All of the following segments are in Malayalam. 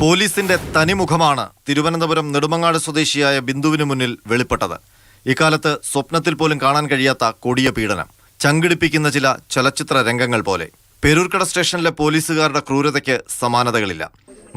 പോലീസിന്റെ തനിമുഖമാണ് തിരുവനന്തപുരം നെടുമങ്ങാട് സ്വദേശിയായ ബിന്ദുവിന് മുന്നിൽ വെളിപ്പെട്ടത്. ഇക്കാലത്ത് സ്വപ്നത്തിൽ പോലും കാണാൻ കഴിയാത്ത കൊടിയ പീഡനം, ചങ്കിടിപ്പിക്കുന്ന ചില ചലച്ചിത്ര രംഗങ്ങൾ പോലെ. പേരൂർക്കട സ്റ്റേഷനിലെ പോലീസുകാരുടെ ക്രൂരതയ്ക്ക് സമാനതകളില്ല.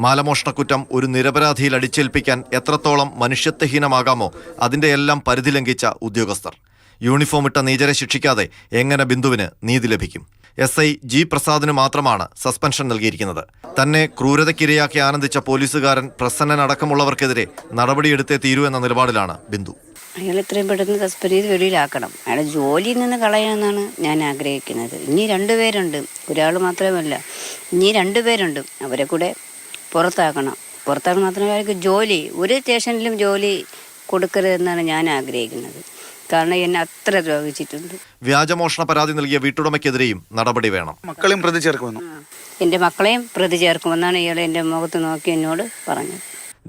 മാലമോഷണക്കുറ്റം ഒരു നിരപരാധിയിൽ അടിച്ചേൽപ്പിക്കാൻ എത്രത്തോളം മനുഷ്യത്വഹീനമാകാമോ അതിന്റെ എല്ലാം പരിധി ലംഘിച്ച ഉദ്യോഗസ്ഥർ. യൂണിഫോം ഇട്ട നീചരെ ശിക്ഷിക്കാതെ എങ്ങനെ ബിന്ദുവിന് നീതി ലഭിക്കും? SI G പ്രസാദിന് മാത്രമാണ് സസ്പെൻഷൻ നൽകിയിരിക്കുന്നത്. തന്നെ ക്രൂരതയ്ക്കിരയാക്കി ആനന്ദിച്ച പോലീസുകാരൻ പ്രസന്നനടക്കമുള്ളവർക്കെതിരെ നടപടിയെടുത്തേ തീരൂ എന്ന നിലപാടിലാണ് ബിന്ദു. അയാൾ എത്രയും പെട്ടെന്ന് സസ്പെൻഡ് ചെയ്ത് വെളിയിലാക്കണം. അയാളെ ജോലിയിൽ നിന്ന് കളയണമെന്നാണ് ഞാൻ ആഗ്രഹിക്കുന്നത്. ഇനി 2 പേരുണ്ട്, ഒരാൾ മാത്രമല്ല, ഇനി 2 പേരുണ്ട്. അവരെ കൂടെ പുറത്താക്കണം മാത്രമല്ല അയാൾക്ക് ജോലി, ഒരു സ്റ്റേഷനിലും ജോലി കൊടുക്കരുതെന്നാണ് ഞാൻ ആഗ്രഹിക്കുന്നത്. കാരണം എന്നെ അത്ര ദ്രോഹിച്ചിട്ടുണ്ട്. വ്യാജമോഷണ പരാതി നൽകിയ വീട്ടുടമയ്ക്കെതിരെയും നടപടി വേണം. മക്കളെയും പ്രതി ചേർക്കുമെന്നു, എൻ്റെ മക്കളെയും പ്രതി ചേർക്കുമെന്നാണ് ഇയാൾ എൻ്റെ മുഖത്ത് നോക്കി എന്നോട് പറഞ്ഞത്.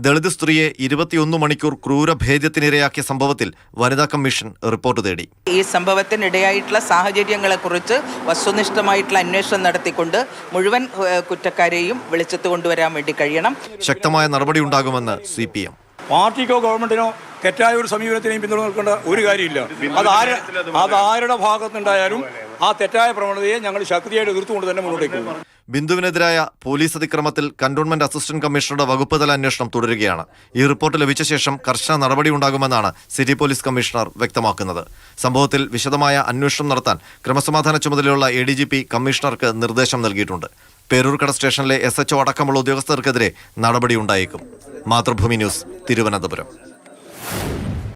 ദളിത് സ്ത്രീയെ 21 മണിക്കൂർ ക്രൂരഭേദ്യത്തിനിരയാക്കിയ സംഭവത്തിൽ വനിതാ കമ്മീഷൻ റിപ്പോർട്ട് തേടി. ഈ സംഭവത്തിനിടയായിട്ടുള്ള സാഹചര്യങ്ങളെക്കുറിച്ച് വസ്തുനിഷ്ഠമായിട്ടുള്ള അന്വേഷണം നടത്തിക്കൊണ്ട് മുഴുവൻ കുറ്റക്കാരെയും വെളിച്ചത്ത് കൊണ്ടുവരാൻ വേണ്ടി കഴിയണം. ശക്തമായ നടപടി ഉണ്ടാകുമെന്ന് CPM. പാർട്ടിക്കോ ഗവൺമെന്റിനോ തെറ്റായ ഒരു സമീപനത്തിനെയും പിന്തുണ നിൽക്കേണ്ട ഒരു കാര്യമില്ല. അതാരുടെ ഭാഗത്തുനിന്നുണ്ടായാലും ആ തെറ്റായ പ്രവണതയെ ഞങ്ങൾ ശക്തിയായിട്ട് എതിർത്തുകൊണ്ട് തന്നെ മുന്നോട്ടേക്ക് പോകും. ബിന്ദുവിനെതിരായ പോലീസ് അതിക്രമത്തിൽ കന്റോൺമെന്റ് അസിസ്റ്റന്റ് കമ്മീഷണറുടെ വകുപ്പ് തല അന്വേഷണം തുടരുകയാണ്. ഈ റിപ്പോർട്ട് ലഭിച്ച ശേഷം കർശന നടപടി ഉണ്ടാകുമെന്നാണ് സിറ്റി പോലീസ് കമ്മീഷണർ വ്യക്തമാക്കുന്നത്. സംഭവത്തിൽ വിശദമായ അന്വേഷണം നടത്താൻ ക്രമസമാധാന ചുമതലയുള്ള ADGP കമ്മീഷണർക്ക് നിർദ്ദേശം നൽകിയിട്ടുണ്ട്. പേരൂർക്കട സ്റ്റേഷനിലെ SHO അടക്കമുള്ള ഉദ്യോഗസ്ഥർക്കെതിരെ നടപടിയുണ്ടായേക്കും. മാതൃഭൂമി ന്യൂസ്, തിരുവനന്തപുരം.